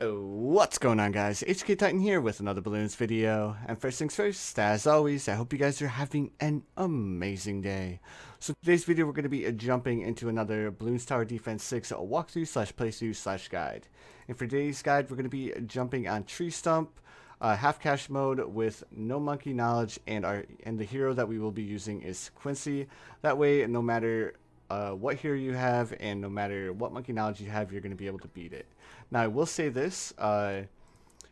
What's going on, guys? HK Titan here with another balloons video. And first things first, as always, I hope you guys are having an amazing day. So today's video we're going to be jumping into another Bloons Tower Defense 6 walkthrough slash playthrough slash guide. And for today's guide we're going to be jumping on Tree Stump, half cash mode with no monkey knowledge, and the hero that we will be using is Quincy. That way, no matter what hero you have and no matter what monkey knowledge you have, you're going to be able to beat it. Now I will say this, if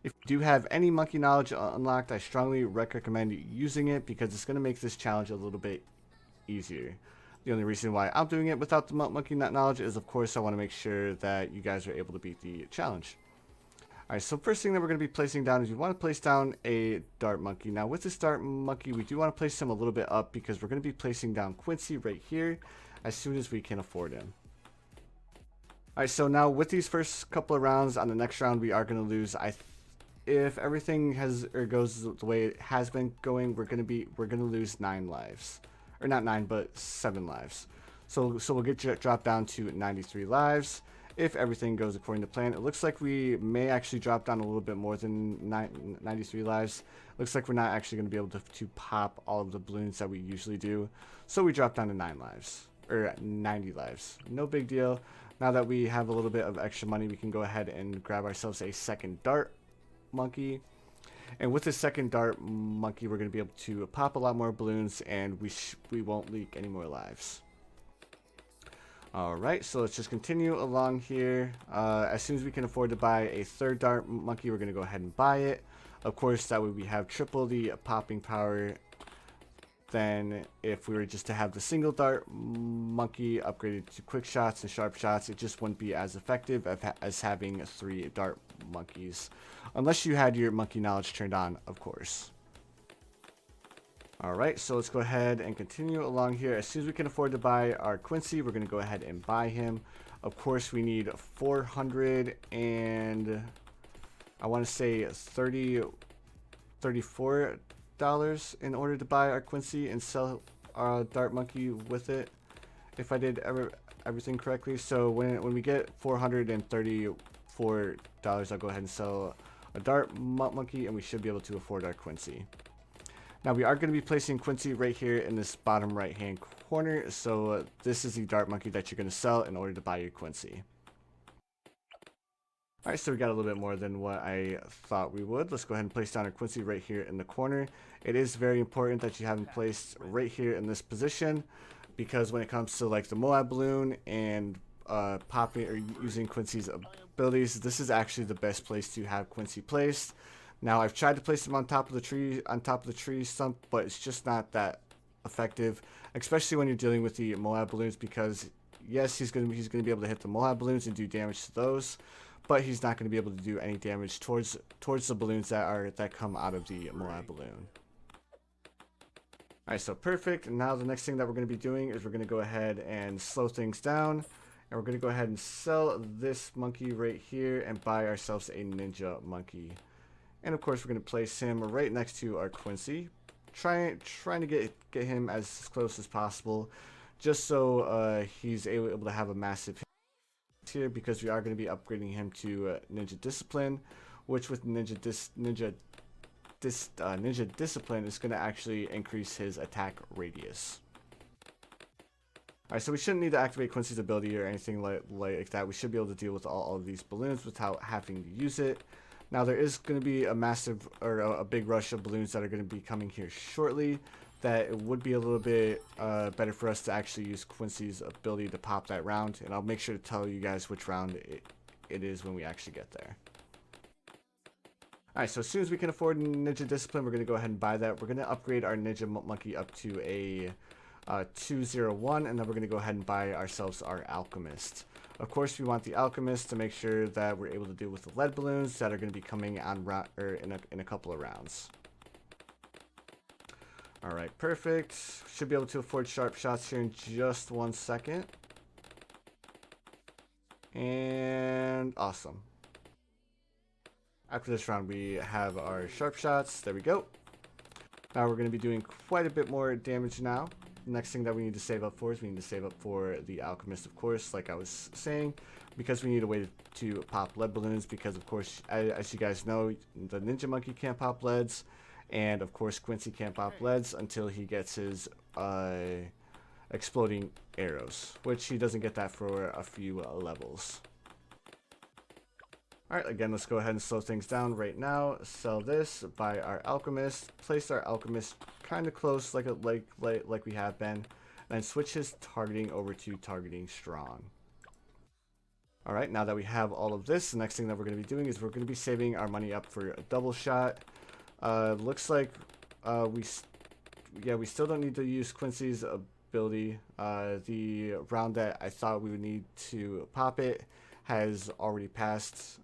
you do have any monkey knowledge unlocked, I strongly recommend using it because it's going to make this challenge a little bit easier. The only reason why I'm doing it without the monkey knowledge is, of course, I want to make sure that you guys are able to beat the challenge. Alright, so first thing that we're going to be placing down is you want to place down a dart monkey. Now with this dart monkey, we do want to place him a little bit up because we're going to be placing down Quincy right here as soon as we can afford him. Alright, so now with these first couple of rounds, on the next round we are going to lose. If everything goes the way it has been going, we're going to lose 9 lives, or not 9 but 7 lives. So we'll get dropped down to 93 lives if everything goes according to plan. It looks like we may actually drop down a little bit more than 93 lives. Looks like we're not actually going to be able to pop all of the balloons that we usually do, so we drop down to 9 lives, or 90 lives. No big deal. Now that we have a little bit of extra money, we can go ahead and grab ourselves a second dart monkey. And with the second dart monkey, we're going to be able to pop a lot more balloons, and we won't leak any more lives. Alright, so let's just continue along here. As soon as we can afford to buy a third dart monkey, we're going to go ahead and buy it. Of course, that way we have triple the popping power than if we were just to have the single dart monkey upgraded to quick shots and sharp shots. It just wouldn't be as effective as having 3 dart monkeys, unless you had your monkey knowledge turned on, of course. Alright, so let's go ahead and continue along here. As soon as we can afford to buy our Quincy, we're going to go ahead and buy him. Of course, we need 400 and I want to say $34 in order to buy our Quincy and sell our dart monkey with it, if I did everything correctly. So when we get $434, I'll go ahead and sell a dart monkey, and we should be able to afford our Quincy. Now we are going to be placing Quincy right here in this bottom right hand corner, so this is the dart monkey that you're going to sell in order to buy your Quincy. Alright, so we got a little bit more than what I thought we would. Let's go ahead and place down our Quincy right here in the corner. It is very important that you have him placed right here in this position, because when it comes to like the Moab balloon and popping or using Quincy's abilities, this is actually the best place to have Quincy placed. Now I've tried to place him on top of the tree stump, but it's just not that effective, especially when you're dealing with the Moab balloons, because yes, he's gonna be able to hit the Moab balloons and do damage to those, but he's not going to be able to do any damage towards the balloons that come out of the Moab balloon. Alright, so perfect. Now the next thing that we're going to be doing is we're going to go ahead and slow things down, and we're going to go ahead and sell this monkey right here and buy ourselves a ninja monkey. And of course we're going to place him right next to our Quincy, trying to get him as close as possible, just so he's able to have a massive hit here, because we are going to be upgrading him to Ninja Discipline, which with Ninja Discipline is going to actually increase his attack radius. Alright, so we shouldn't need to activate Quincy's ability or anything like that. We should be able to deal with all of these balloons without having to use it. Now there is going to be a massive, or a big rush of balloons that are going to be coming here shortly, that it would be a little bit better for us to actually use Quincy's ability to pop that round, and I'll make sure to tell you guys which round it is when we actually get there. Alright, so as soon as we can afford Ninja Discipline, we're going to go ahead and buy that. We're going to upgrade our Ninja Monkey up to a 201, and then we're going to go ahead and buy ourselves our Alchemist. Of course, we want the Alchemist to make sure that we're able to deal with the lead balloons that are going to be coming on in a couple of rounds. Alright, perfect. Should be able to afford sharp shots here in just 1 second. And awesome. After this round, we have our sharp shots. There we go. Now we're going to be doing quite a bit more damage now. next thing that we need to save up for is we need to save up for the Alchemist, of course, like I was saying, because we need a way to pop lead balloons, because of course, as you guys know, the Ninja Monkey can't pop leads, and of course Quincy can't pop leads until he gets his exploding arrows, which he doesn't get that for a few levels. Alright, again, let's go ahead and slow things down right now. Sell this, buy our Alchemist, place our Alchemist kind of close like we have been, and then switch his targeting over to targeting strong. Alright, now that we have all of this, the next thing that we're going to be doing is we're going to be saving our money up for a double shot. Looks like we still don't need to use Quincy's ability. The round that I thought we would need to pop it has already passed.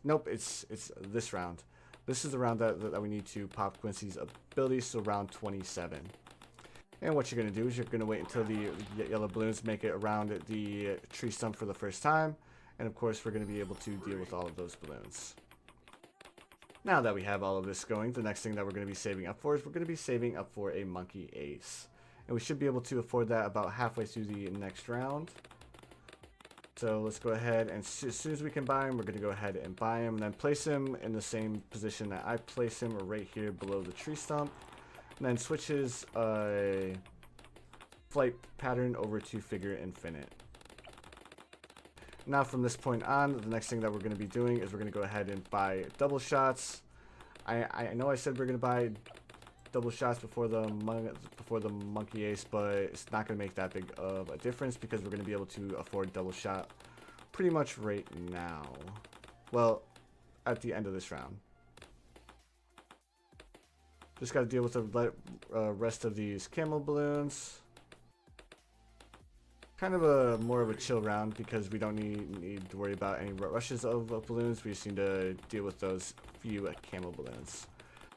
Nope, it's this round. This is the round that we need to pop Quincy's ability, so round 27. And what you're going to do is you're going to wait until the yellow balloons make it around the tree stump for the first time. And of course, we're going to be able to deal with all of those balloons. Now that we have all of this going, the next thing that we're going to be saving up for is we're going to be saving up for a Monkey Ace. And we should be able to afford that about halfway through the next round. So let's go ahead and as soon as we can buy him, we're going to go ahead and buy him and then place him in the same position that I place him, or right here below the tree stump. And then switch his flight pattern over to Figure Infinite. Now from this point on, the next thing that we're going to be doing is we're going to go ahead and buy double shots. I know I said we're going to buy double shots before the Monkey Ace, but it's not going to make that big of a difference because we're going to be able to afford double shot pretty much right now. Well, at the end of this round. Just got to deal with the rest of these camo balloons. Kind of a more of a chill round because we don't need to worry about any rushes of balloons. We just need to deal with those few camo balloons.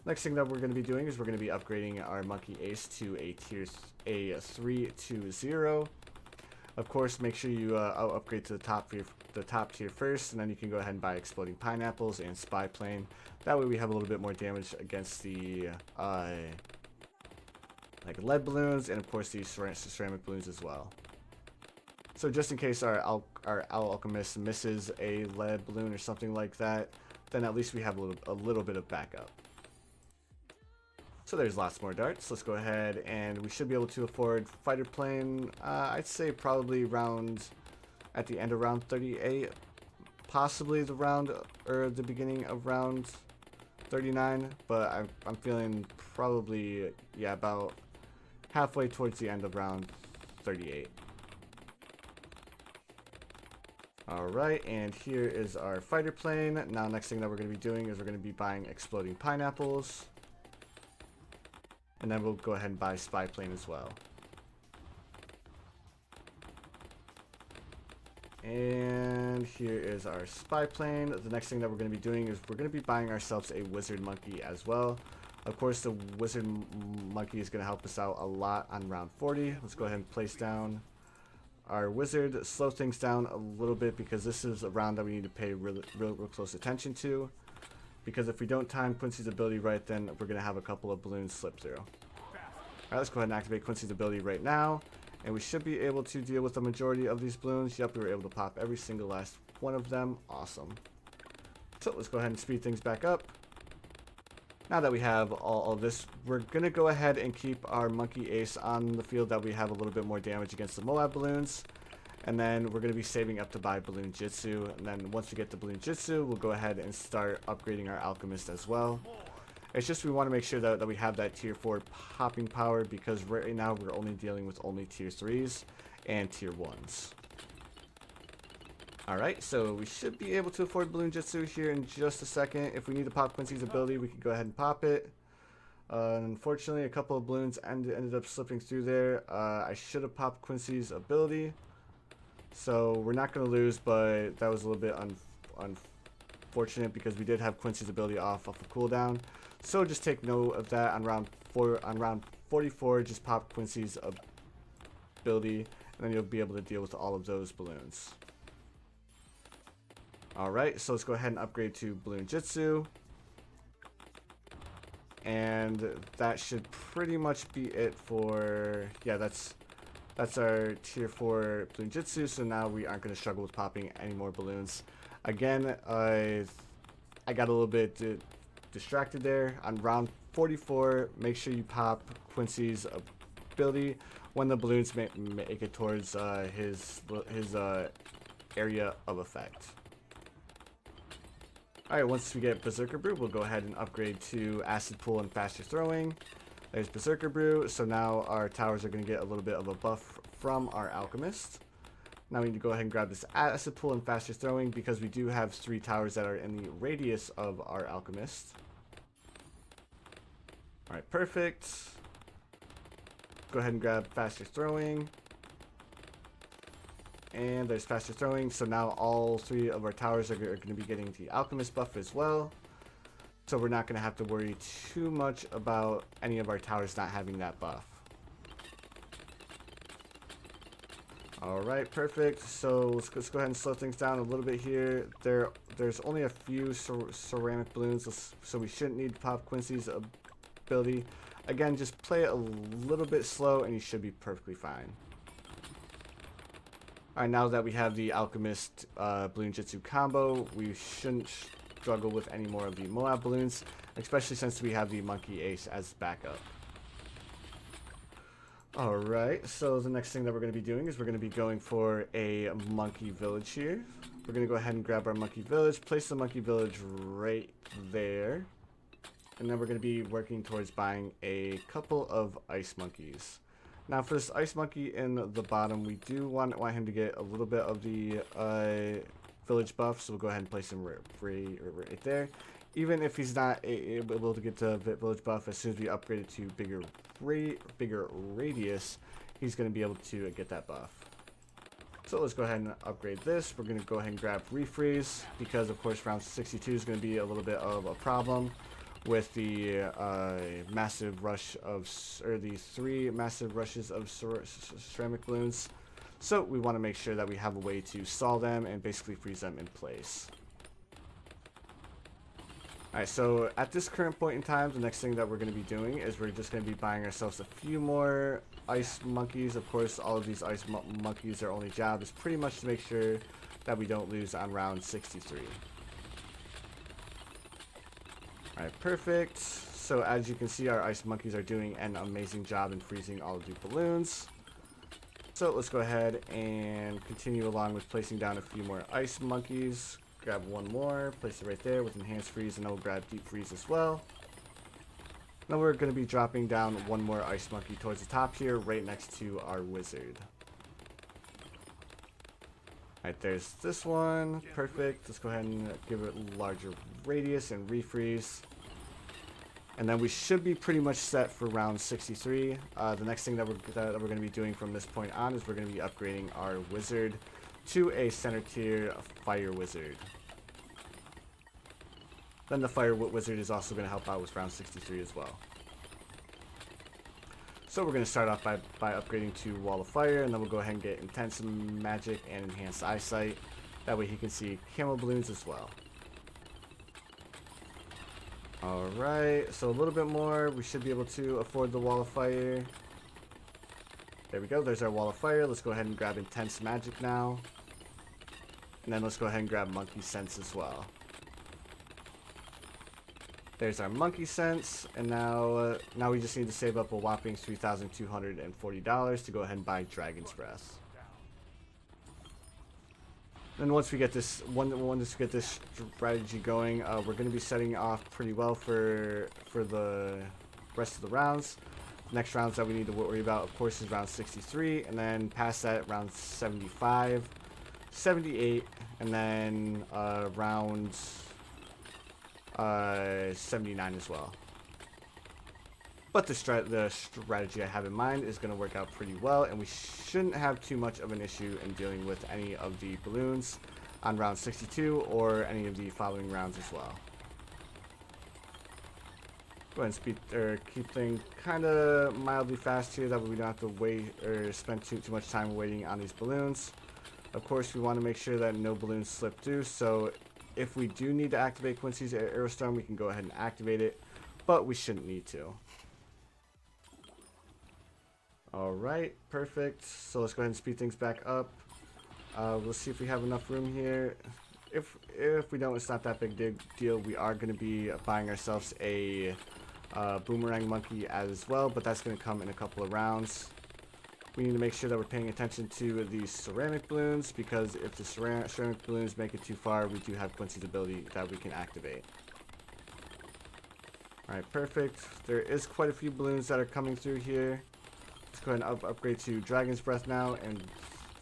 Next thing that we're going to be doing is we're going to be upgrading our Monkey Ace to a tier 3-0. Of course, make sure you upgrade to the top tier first, and then you can go ahead and buy Exploding Pineapples and Spy Plane. That way we have a little bit more damage against the like lead balloons, and of course these ceramic balloons as well. So just in case our Alchemist misses a lead balloon or something like that, then at least we have a little bit of backup. So there's lots more darts. Let's go ahead and we should be able to afford Fighter Plane. I'd say probably at the end of round 38, possibly the round or the beginning of round 39. But I'm feeling probably about halfway towards the end of round 38. Alright, and here is our Fighter Plane. Now next thing that we're going to be doing is we're going to be buying Exploding Pineapples. And then we'll go ahead and buy Spy Plane as well. And here is our Spy Plane. The next thing that we're going to be doing is we're going to be buying ourselves a Wizard Monkey as well. Of course, the Wizard Monkey is going to help us out a lot on round 40. Let's go ahead and place down our Wizard. Slow things down a little bit because this is a round that we need to pay real close attention to. Because if we don't time Quincy's ability right, then we're going to have a couple of balloons slip through. Alright, let's go ahead and activate Quincy's ability right now. And we should be able to deal with the majority of these balloons. Yep, we were able to pop every single last one of them. Awesome. So let's go ahead and speed things back up. Now that we have all of this, we're going to go ahead and keep our Monkey Ace on the field that we have a little bit more damage against the Moab balloons. And then we're going to be saving up to buy Balloon Jitsu. And then once we get the Balloon Jitsu, we'll go ahead and start upgrading our Alchemist as well. It's just we want to make sure that we have that tier 4 popping power because right now we're only dealing with only tier 3s and tier 1s. Alright, so we should be able to afford Balloon Jitsu here in just a second. If we need to pop Quincy's ability, we can go ahead and pop it. Unfortunately, a couple of balloons ended up slipping through there. I should have popped Quincy's ability. So we're not going to lose, but that was a little bit unfortunate because we did have Quincy's ability off of cooldown. So just take note of that on round 44. Just pop Quincy's ability, and then you'll be able to deal with all of those balloons. Alright, so let's go ahead and upgrade to Balloon Jitsu. And that should pretty much be it for, yeah, that's our tier 4 balloon jitsu. So now we aren't going to struggle with popping any more balloons. Again, I got a little bit distracted there. On round 44, make sure you pop Quincy's ability when the balloons make it towards his area of effect. Alright, once we get Berserker Brew, we'll go ahead and upgrade to Acid Pool and Faster Throwing. There's Berserker Brew, so now our towers are going to get a little bit of a buff from our Alchemist. Now we need to go ahead and grab this Acid Pool and Faster Throwing because we do have 3 towers that are in the radius of our Alchemist. Alright, perfect. Go ahead and grab Faster Throwing. And there's Faster Throwing, so now all 3 of our towers are going to be getting the Alchemist buff as well. So we're not going to have to worry too much about any of our towers not having that buff. Alright, perfect. So let's go ahead and slow things down a little bit here. There's only a few ceramic balloons, so we shouldn't need to pop Quincy's ability. Again, just play it a little bit slow and you should be perfectly fine. Alright, now that we have the Alchemist Balloon Jitsu combo, we shouldn't struggle with any more of the Moab balloons, especially since we have the Monkey Ace as backup. Alright, so the next thing that we're going to be doing is we're going to be going for a Monkey Village here. We're going to go ahead and grab our Monkey Village, place the Monkey Village right there, and then we're going to be working towards buying a couple of Ice Monkeys. Now for this Ice Monkey in the bottom, we do want him to get a little bit of the village buff, so we'll go ahead and place him right there. Even if he's not able to get the village buff, as soon as we upgrade it to bigger radius, he's going to be able to get that buff. So let's go ahead and upgrade this. We're going to go ahead and grab Refreeze, because of course round 62 is going to be a little bit of a problem with the massive rush of, or the 3 massive rushes of ceramic balloons. So we want to make sure that we have a way to stall them and basically freeze them in place. Alright, so at this current point in time, the next thing that we're going to be doing is we're just going to be buying ourselves a few more Ice Monkeys. Of course, all of these Ice Monkeys, their only job is pretty much to make sure that we don't lose on round 63. Alright, perfect. So as you can see, our Ice Monkeys are doing an amazing job in freezing all of the balloons. So let's go ahead and continue along with placing down a few more Ice Monkeys. Grab one more, place it right there with Enhanced Freeze, and then we'll grab Deep Freeze as well. Now we're going to be dropping down one more Ice Monkey towards the top here, right next to our Wizard. Alright, there's this one. Perfect. Let's go ahead and give it a larger radius and refreeze. And then we should be pretty much set for round 63. The next thing that we're going to be doing from this point on is we're going to be upgrading our Wizard to a center tier Fire Wizard. Then the Fire Wizard is also going to help out with round 63 as well. So we're going to start off by upgrading to Wall of Fire, and then we'll go ahead and get Intense Magic and Enhanced Eyesight. That way he can see camo balloons as well. Alright, so a little bit more. We should be able to afford the Wall of Fire. There we go, there's our Wall of Fire. Let's go ahead and grab Intense Magic now. And then let's go ahead and grab Monkey Sense as well. There's our Monkey Sense, and now we just need to save up a whopping $3,240 to go ahead and buy Dragon's Breath. Then once we get this strategy going, we're going to be setting off pretty well for the rest of the rounds. The next rounds that we need to worry about, of course, is round 63, and then past that, round 75, 78, and then round 79 as well. But the strategy I have in mind is going to work out pretty well, and we shouldn't have too much of an issue in dealing with any of the balloons on round 62 or any of the following rounds as well. Go ahead and keep things kind of mildly fast here, that way we don't have to wait or spend too much time waiting on these balloons. Of course, we want to make sure that no balloons slip through, so if we do need to activate Quincy's Aerostorm, we can go ahead and activate it. but we shouldn't need to. Alright, perfect. So let's go ahead and speed things back up. We'll see if we have enough room here. If we don't, it's not that big deal. We are going to be buying ourselves a boomerang monkey as well, but that's going to come in a couple of rounds. We need to make sure that we're paying attention to these ceramic balloons, because if the ceramic balloons make it too far, we do have Quincy's ability that we can activate. Alright, perfect. There is quite a few balloons that are coming through here. Let's go ahead and upgrade to Dragon's Breath now, and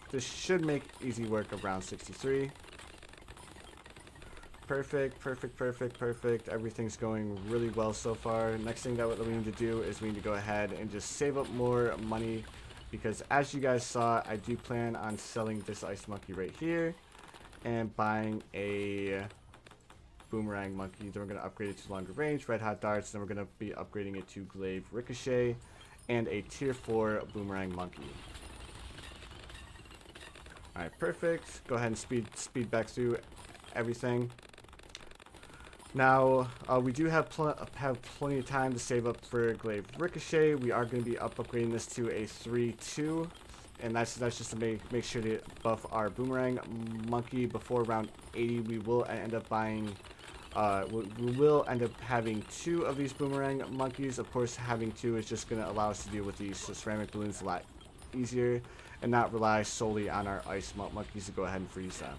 this should make easy work of round 63. Perfect, perfect, perfect, perfect. Everything's going really well so far. Next thing that we need to do is we need to go ahead and just save up more money, because as you guys saw, I do plan on selling this ice monkey right here and buying a boomerang monkey. Then we're going to upgrade it to longer range, red hot darts. Then we're going to be upgrading it to glaive ricochet and a tier 4 boomerang monkey. Alright, perfect. Go ahead and speed back through everything. Now, we do have plenty of time to save up for glaive ricochet. We are going to be upgrading this to a 3-2, and that's just to make sure to buff our boomerang monkey before round 80. We will end up buying. We will end up having 2 of these boomerang monkeys. Of course, having 2 is just going to allow us to deal with these ceramic balloons a lot easier and not rely solely on our ice monkeys to go ahead and freeze them.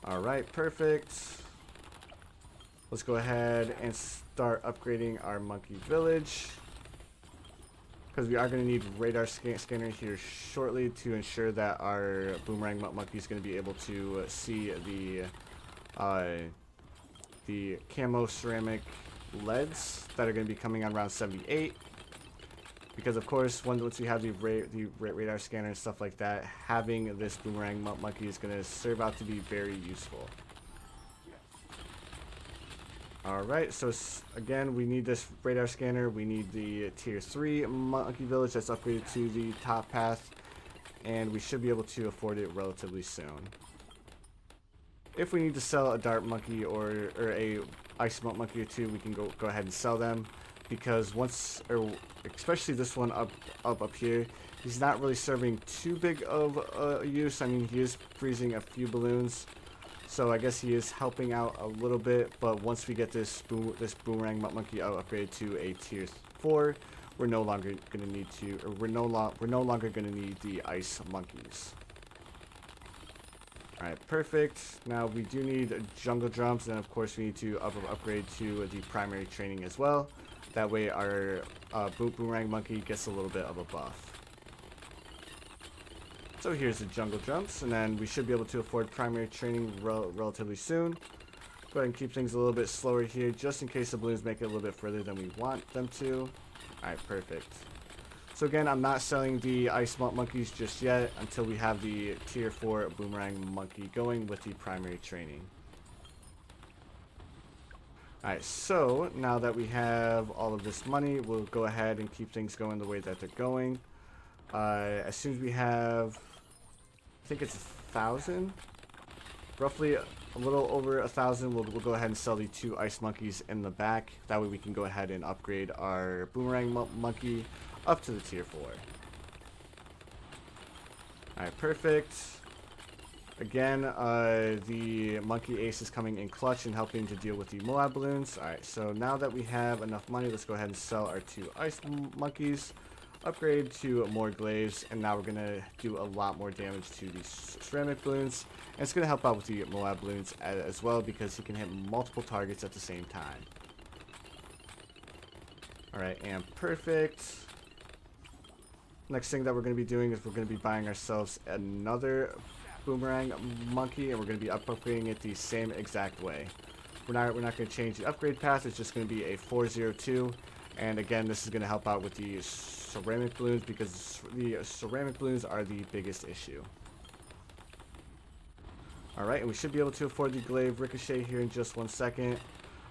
Alright, perfect. Let's go ahead and start upgrading our monkey village, because we are going to need radar scanner here shortly to ensure that our boomerang monkey is going to be able to see the camo ceramic leads that are going to be coming on round 78. Because of course, once we have the radar scanner and stuff like that, having this boomerang monkey is going to serve out to be very useful. Alright, so again, we need this radar scanner. We need the tier 3 monkey village that's upgraded to the top path, and we should be able to afford it relatively soon. If we need to sell a dart monkey or a ice monkey or 2, we can go ahead and sell them. Because especially this one up here, he's not really serving too big of a use. I mean, he is freezing a few balloons, so I guess he is helping out a little bit. But once we get this boomerang monkey upgraded to a tier 4, we're no longer going to need to, or we're no longer going to need the ice monkeys. Alright, perfect. Now we do need jungle jumps, and of course we need to upgrade to the primary training as well. That way our boomerang monkey gets a little bit of a buff. So here's the jungle jumps, and then we should be able to afford primary training relatively soon. Go ahead and keep things a little bit slower here, just in case the balloons make it a little bit further than we want them to. Alright, perfect. So again, I'm not selling the ice monkeys just yet until we have the tier 4 boomerang monkey going with the primary training. Alright, so now that we have all of this money, we'll go ahead and keep things going the way that they're going. As soon as we have, I think it's 1,000, roughly a little over 1,000, we'll go ahead and sell the 2 ice monkeys in the back. That way we can go ahead and upgrade our boomerang monkey up to the tier 4. Alright, perfect. Again, the monkey ace is coming in clutch and helping to deal with the Moab balloons. Alright, so now that we have enough money, let's go ahead and sell our 2 ice monkeys, upgrade to more glaives, and now we're going to do a lot more damage to these ceramic balloons. And it's going to help out with the Moab balloons as well, because he can hit multiple targets at the same time. Alright, and perfect. Next thing that we're going to be doing is we're going to be buying ourselves another boomerang monkey, and we're going to be upgrading it the same exact way. We're not going to change the upgrade path. It's just going to be a 402, and again, this is going to help out with the ceramic balloons, because the ceramic balloons are the biggest issue. Alright, and we should be able to afford the glaive ricochet here in just 1 second.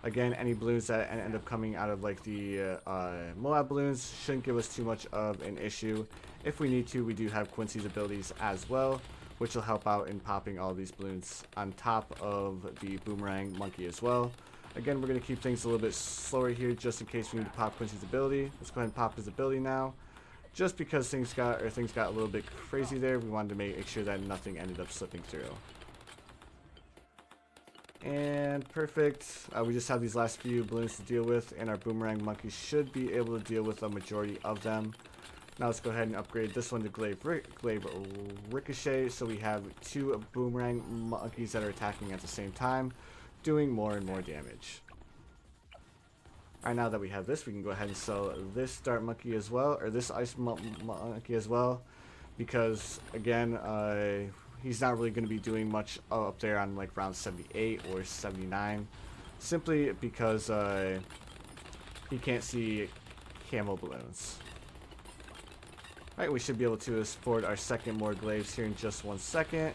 Again, any balloons that end up coming out of like the Moab balloons shouldn't give us too much of an issue. If we need to, we do have Quincy's abilities as well, which will help out in popping all these balloons on top of the boomerang monkey as well. Again, we're going to keep things a little bit slower here just in case we need to pop Quincy's ability. Let's go ahead and pop his ability now. Just because things got a little bit crazy there, we wanted to make sure that nothing ended up slipping through. And perfect. We just have these last few balloons to deal with, and our boomerang monkey should be able to deal with a majority of them. Now let's go ahead and upgrade this one to Glaive Ricochet, so we have 2 boomerang monkeys that are attacking at the same time, doing more and more damage. Alright, now that we have this, we can go ahead and sell this dart monkey as well, or this ice monkey as well, because again, he's not really going to be doing much up there on like round 78 or 79, simply because he can't see camo balloons. Alright, we should be able to afford our second more glaives here in just 1 second.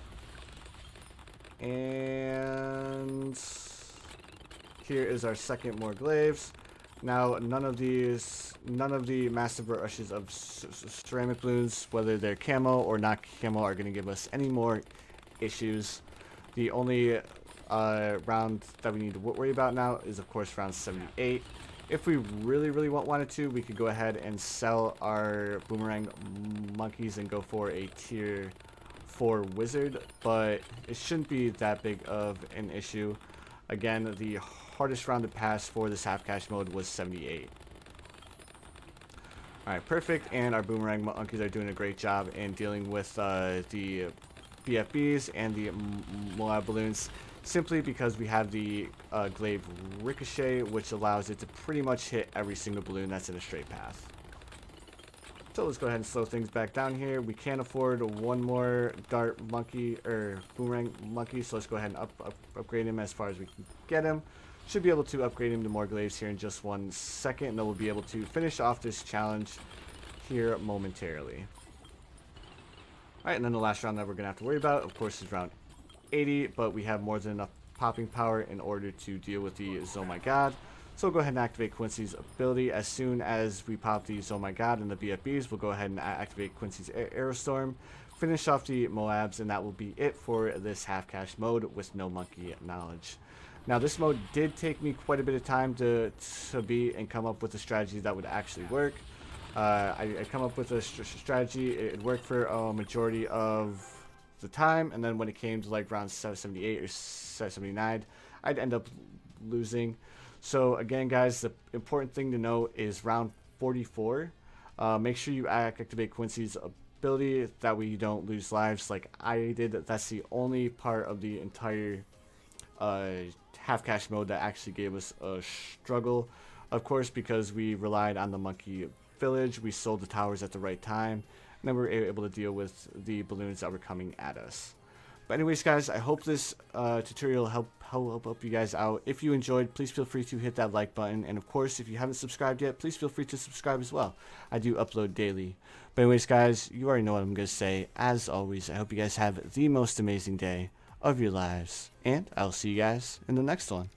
And here is our second more glaives. Now, none of the massive rushes of ceramic balloons, whether they're camo or not camo, are going to give us any more issues. The only round that we need to worry about now is, of course, round 78. If we really wanted to, we could go ahead and sell our boomerang monkeys and go for a tier 4 wizard, but it shouldn't be that big of an issue. Again, the hardest round to pass for this half cash mode was 78. Alright, perfect, and our boomerang monkeys are doing a great job in dealing with the BFBs and the Moab balloons, simply because we have the Glaive Ricochet, which allows it to pretty much hit every single balloon that's in a straight path. So let's go ahead and slow things back down here. We can't afford one more dart monkey or boomerang monkey, so let's go ahead and upgrade him as far as we can get him. Should be able to upgrade him to more glaives here in just 1 second, and then we'll be able to finish off this challenge here momentarily. Alright, and then the last round that we're going to have to worry about, of course, is round 80, but we have more than enough popping power in order to deal with the Oh My God. So we'll go ahead and activate Quincy's ability. As soon as we pop the Oh My God and the BFBs, we'll go ahead and activate Quincy's Aerostorm, finish off the Moabs, and that will be it for this half cash mode with no monkey knowledge. Now, this mode did take me quite a bit of time to beat and come up with a strategy that would actually work. I come up with a strategy. It worked for a majority of the time, and then when it came to like round 78 or 79, I'd end up losing. So again, guys, the important thing to know is round 44. Make sure you activate Quincy's ability, that way you don't lose lives like I did. That's the only part of the entire half cash mode that actually gave us a struggle. Of course, because we relied on the monkey village, we sold the towers at the right time, and then we were able to deal with the balloons that were coming at us. But anyways, guys, I hope this tutorial help you guys out. If you enjoyed, please feel free to hit that like button, and of course, if you haven't subscribed yet, please feel free to subscribe as well. I do upload daily. But anyways, guys, you already know what I'm going to say. As always, I hope you guys have the most amazing day of your lives, and I'll see you guys in the next one.